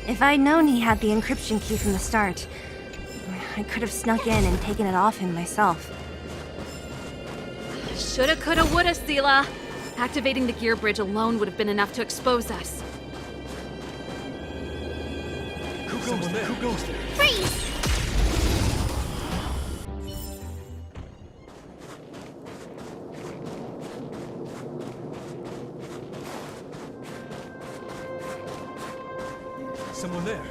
If I'd known he had the encryption key from the start, I could have snuck in and taken it off him myself. Shoulda, coulda, woulda, Sela. Activating the gear bridge alone would have been enough to expose us. Who goes there? Freeze! Someone there.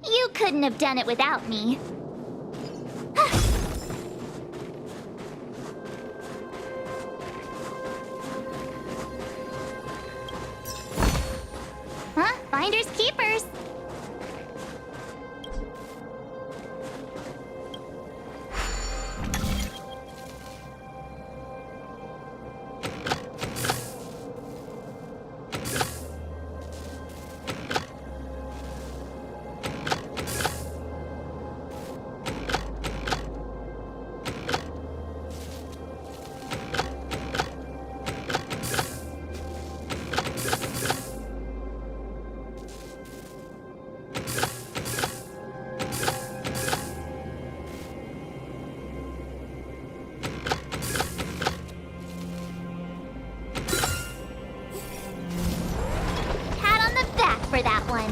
You couldn't have done it without me. Huh? Finders keepers. Pat on the back for that one.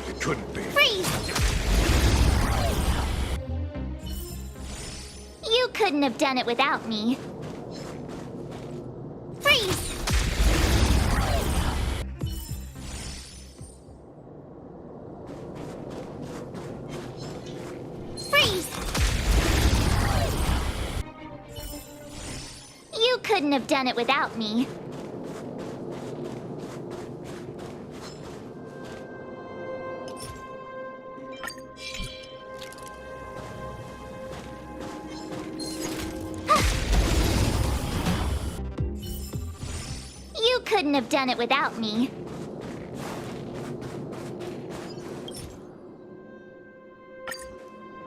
It couldn't be. Freeze! You couldn't have done it without me. Freeze! Freeze! You couldn't have done it without me. You couldn't have done it without me.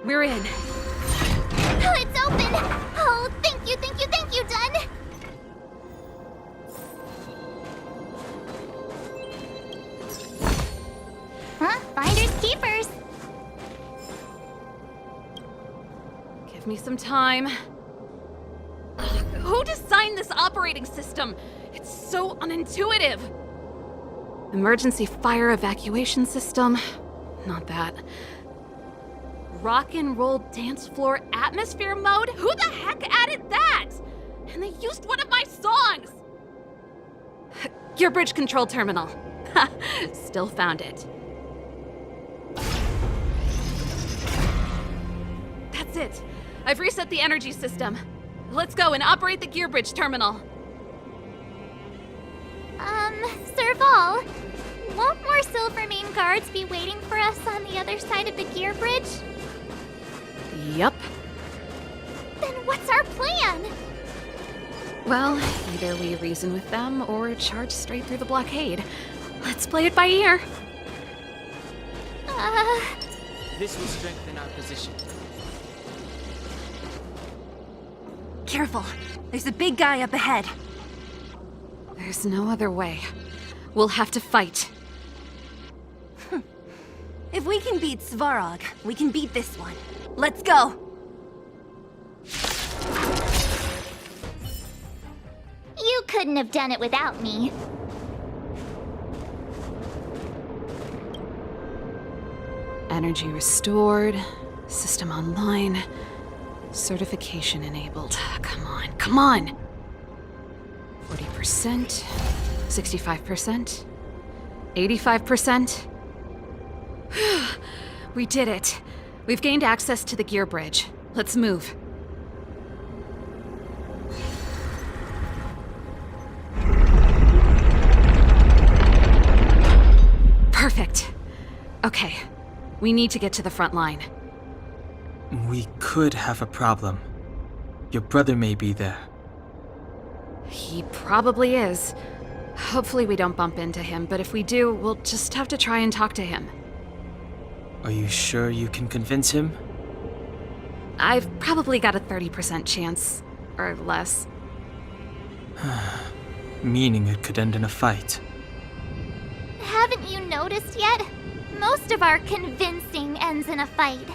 We're in. Oh, it's open! Oh, thank you, Dun! Huh? Finders keepers. Give me some time. Ugh, who designed this operating system? It's so unintuitive. Emergency fire evacuation system? Not that. Rock and roll dance floor atmosphere mode? Who the heck added that? And they used one of my songs! Gear bridge control terminal. Ha, still found it. That's it. I've reset the energy system. Let's go and operate the gear bridge terminal. Serval, won't more Silvermane guards be waiting for us on the other side of the gear bridge? Yup. Then what's our plan? Well, either we reason with them or charge straight through the blockade. Let's play it by ear. This will strengthen our position. Careful, there's a big guy up ahead. There's no other way. We'll have to fight. If we can beat Svarog, we can beat this one. Let's go! You couldn't have done it without me. Energy restored, system online, certification enabled. Come on, come on! 40%, 65%, 85%. We did it. We've gained access to the gear bridge. Let's move. Perfect. Okay, we need to get to the front line. We could have a problem. Your brother may be there. He probably is. Hopefully we don't bump into him, but if we do, we'll just have to try and talk to him. Are you sure you can convince him? I've probably got a 30% chance, or less. Meaning it could end in a fight. Haven't you noticed yet? Most of our convincing ends in a fight.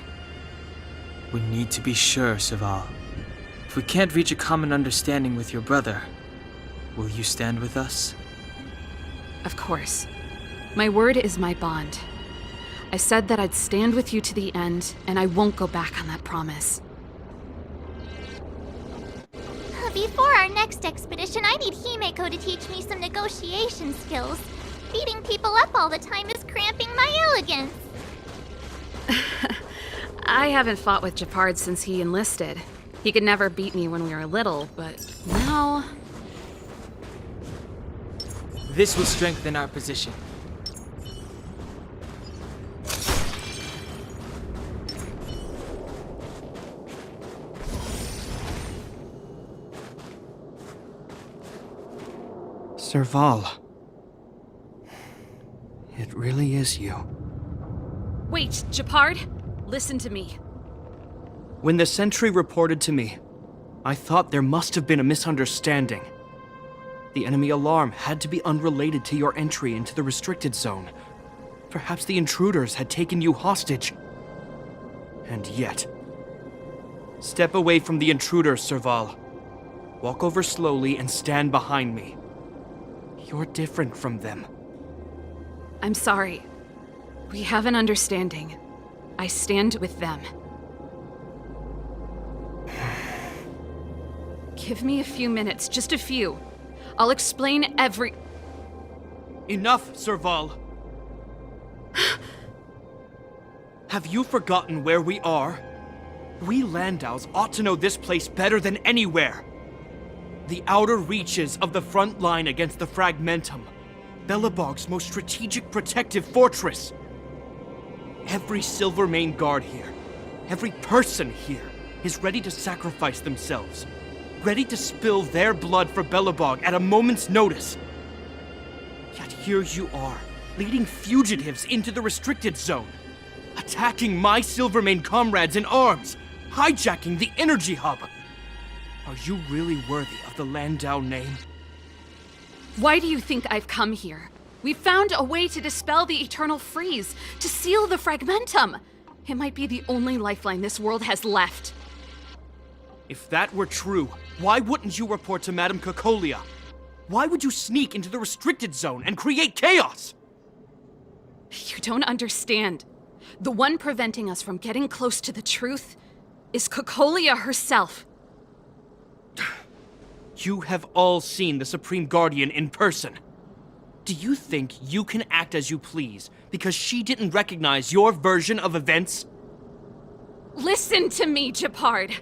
We need to be sure, Serval. If we can't reach a common understanding with your brother, will you stand with us? Of course. My word is my bond. I said that I'd stand with you to the end, and I won't go back on that promise. Before our next expedition, I need Himeko to teach me some negotiation skills. Beating people up all the time is cramping my elegance. I haven't fought with Japard since he enlisted. He could never beat me when we were little, but now... This will strengthen our position. Serval. It really is you. Wait, Japard? Listen to me. When the sentry reported to me, I thought there must have been a misunderstanding. The enemy alarm had to be unrelated to your entry into the restricted zone. Perhaps the intruders had taken you hostage. And yet... Step away from the intruders, Serval. Walk over slowly and stand behind me. You're different from them. I'm sorry. We have an understanding. I stand with them. Give me a few minutes, just a few. I'll explain every... Enough, Serval! Have you forgotten where we are? We Landaus ought to know this place better than anywhere. The outer reaches of the front line against the Fragmentum. Belobog's most strategic protective fortress. Every Silvermane guard here, every person here, is ready to sacrifice themselves. Ready to spill their blood for Belobog at a moment's notice. Yet here you are, leading fugitives into the restricted zone. Attacking my Silvermane comrades in arms. Hijacking the energy hub. Are you really worthy of the Landau name? Why do you think I've come here? We found a way to dispel the eternal freeze, to seal the Fragmentum. It might be the only lifeline this world has left. If that were true, why wouldn't you report to Madame Cocolia? Why would you sneak into the restricted zone and create chaos? You don't understand. The one preventing us from getting close to the truth is Cocolia herself. You have all seen the Supreme Guardian in person. Do you think you can act as you please because she didn't recognize your version of events? Listen to me, Japard.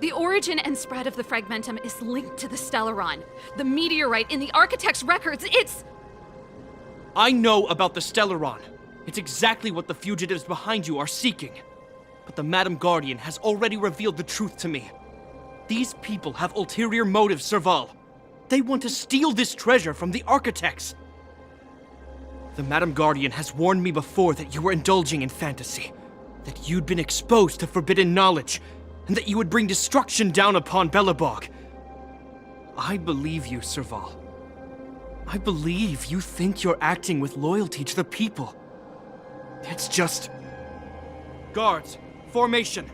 The origin and spread of the Fragmentum is linked to the Stellaron. The meteorite in the Architect's records, it's... I know about the Stellaron. It's exactly what the fugitives behind you are seeking. But the Madam Guardian has already revealed the truth to me. These people have ulterior motives, Serval. They want to steal this treasure from the Architects. The Madam Guardian has warned me before that you were indulging in fantasy, that you'd been exposed to forbidden knowledge, and that you would bring destruction down upon Belobog. I believe you, Serval. I believe you think you're acting with loyalty to the people. It's just... Guards, formation.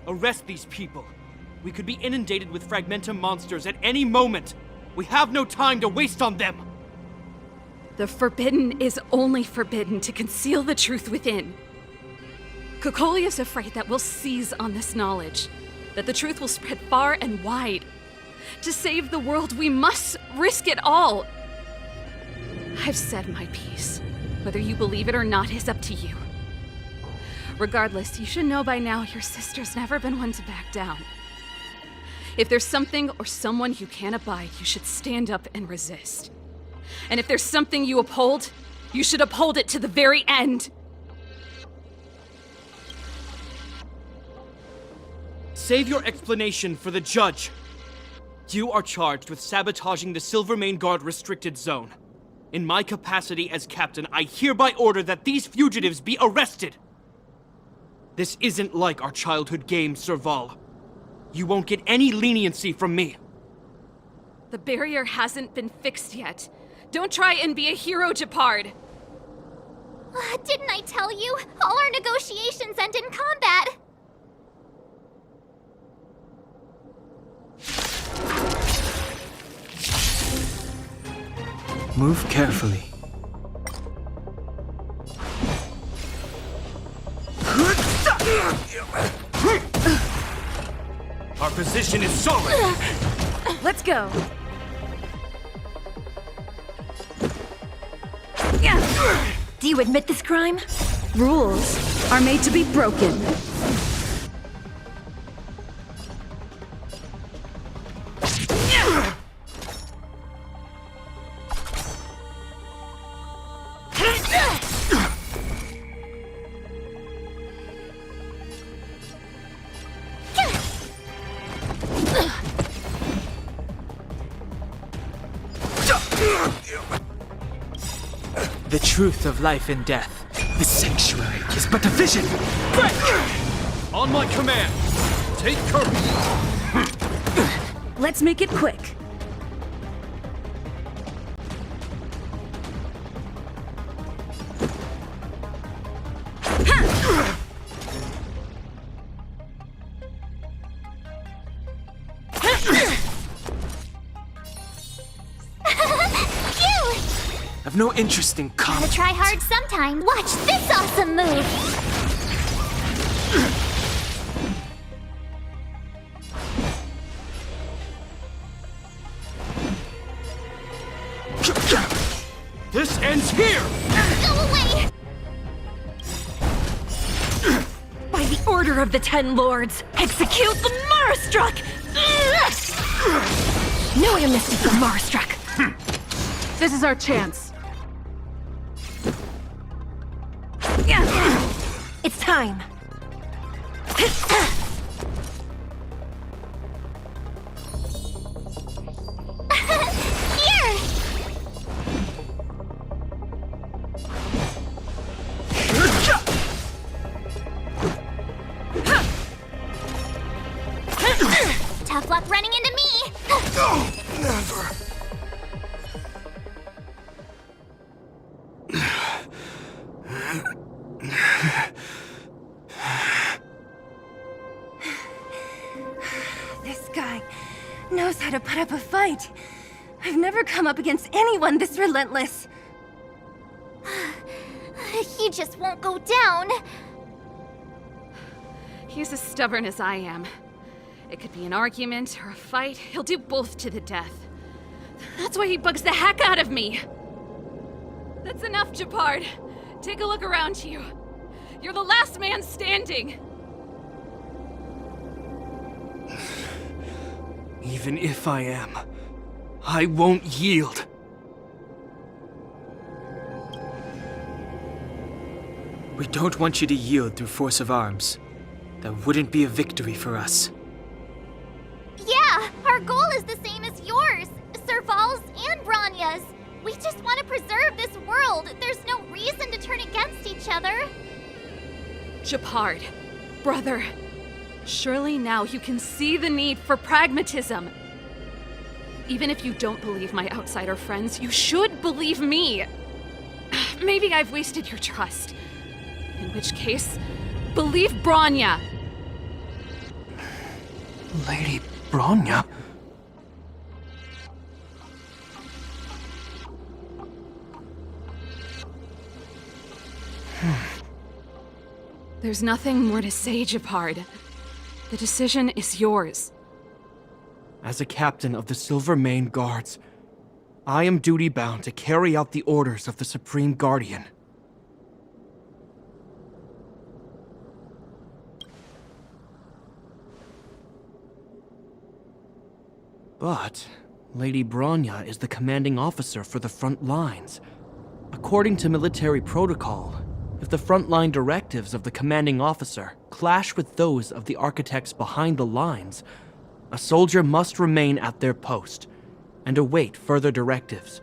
Arrest these people. We could be inundated with Fragmentum monsters at any moment. We have no time to waste on them. The forbidden is only forbidden to conceal the truth within. Cocolia's afraid that we'll seize on this knowledge, that the truth will spread far and wide. To save the world, we must risk it all. I've said my piece. Whether you believe it or not is up to you. Regardless, you should know by now your sister's never been one to back down. If there's something or someone you can't abide, you should stand up and resist. And if there's something you uphold, you should uphold it to the very end. Save your explanation for the judge. You are charged with sabotaging the Silvermane Guard restricted zone. In my capacity as captain, I hereby order that these fugitives be arrested. This isn't like our childhood game, Serval. You won't get any leniency from me. The barrier hasn't been fixed yet. Don't try and be a hero, Japard. Didn't I tell you? All our negotiations end in combat. Move carefully. Our position is solid! Let's go. Do you admit this crime? Rules are made to be broken. The truth of life and death. The sanctuary is but a vision. On my command! Take courage! Let's make it quick. I've no interest in Gotta combat. try hard sometime. Watch this awesome move! This ends here! Go away! By the order of the Ten Lords, execute the Marastruck! No amnesty for Marastruck! This is our chance. It's time! Here! Tough luck running into me! Never! This guy knows how to put up a fight. I've never come up against anyone this relentless. He just won't go down. He's as stubborn as I am. It could be an argument or a fight. He'll do both to the death. That's why he bugs the heck out of me. That's enough, Japard. Take a look around you. You're the last man standing. Even if I am, I won't yield. We don't want you to yield through force of arms. That wouldn't be a victory for us. Yeah, our goal is the same as yours, Serval's and Branya's. We just want to preserve this world. There's no reason to turn against each other. Japard, brother, surely now you can see the need for pragmatism. Even if you don't believe my outsider friends, you should believe me. Maybe I've wasted your trust. In which case, believe Branya. Lady Branya? There's nothing more to say, Japard. The decision is yours. As a captain of the Silvermane Guards, I am duty-bound to carry out the orders of the Supreme Guardian. But Lady Branya is the commanding officer for the front lines. According to military protocol, if the frontline directives of the commanding officer clash with those of the architects behind the lines, a soldier must remain at their post and await further directives.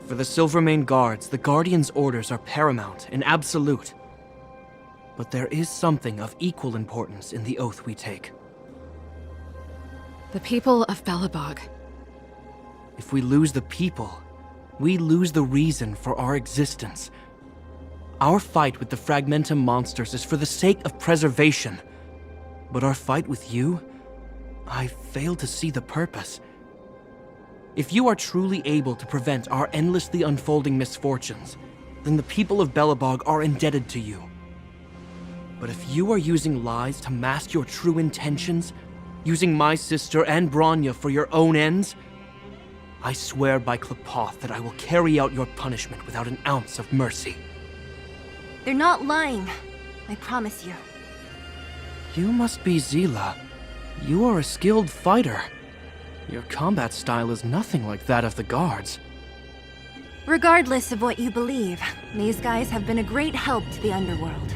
For the Silvermane Guards, the Guardian's orders are paramount and absolute. But there is something of equal importance in the oath we take. The people of Belobog. If we lose the people, we lose the reason for our existence. Our fight with the Fragmentum monsters is for the sake of preservation. But our fight with you, I fail to see the purpose. If you are truly able to prevent our endlessly unfolding misfortunes, then the people of Belobog are indebted to you. But if you are using lies to mask your true intentions, using my sister and Bronya for your own ends, I swear by Klapoth that I will carry out your punishment without an ounce of mercy. They're not lying. I promise you. You must be Zila. You are a skilled fighter. Your combat style is nothing like that of the guards. Regardless of what you believe, these guys have been a great help to the underworld.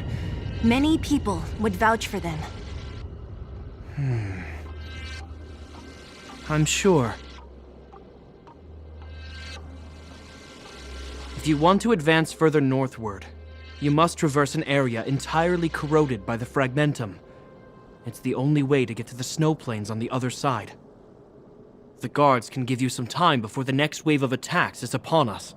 Many people would vouch for them. I'm sure. If you want to advance further northward, you must traverse an area entirely corroded by the Fragmentum. It's the only way to get to the snow plains on the other side. The guards can give you some time before the next wave of attacks is upon us.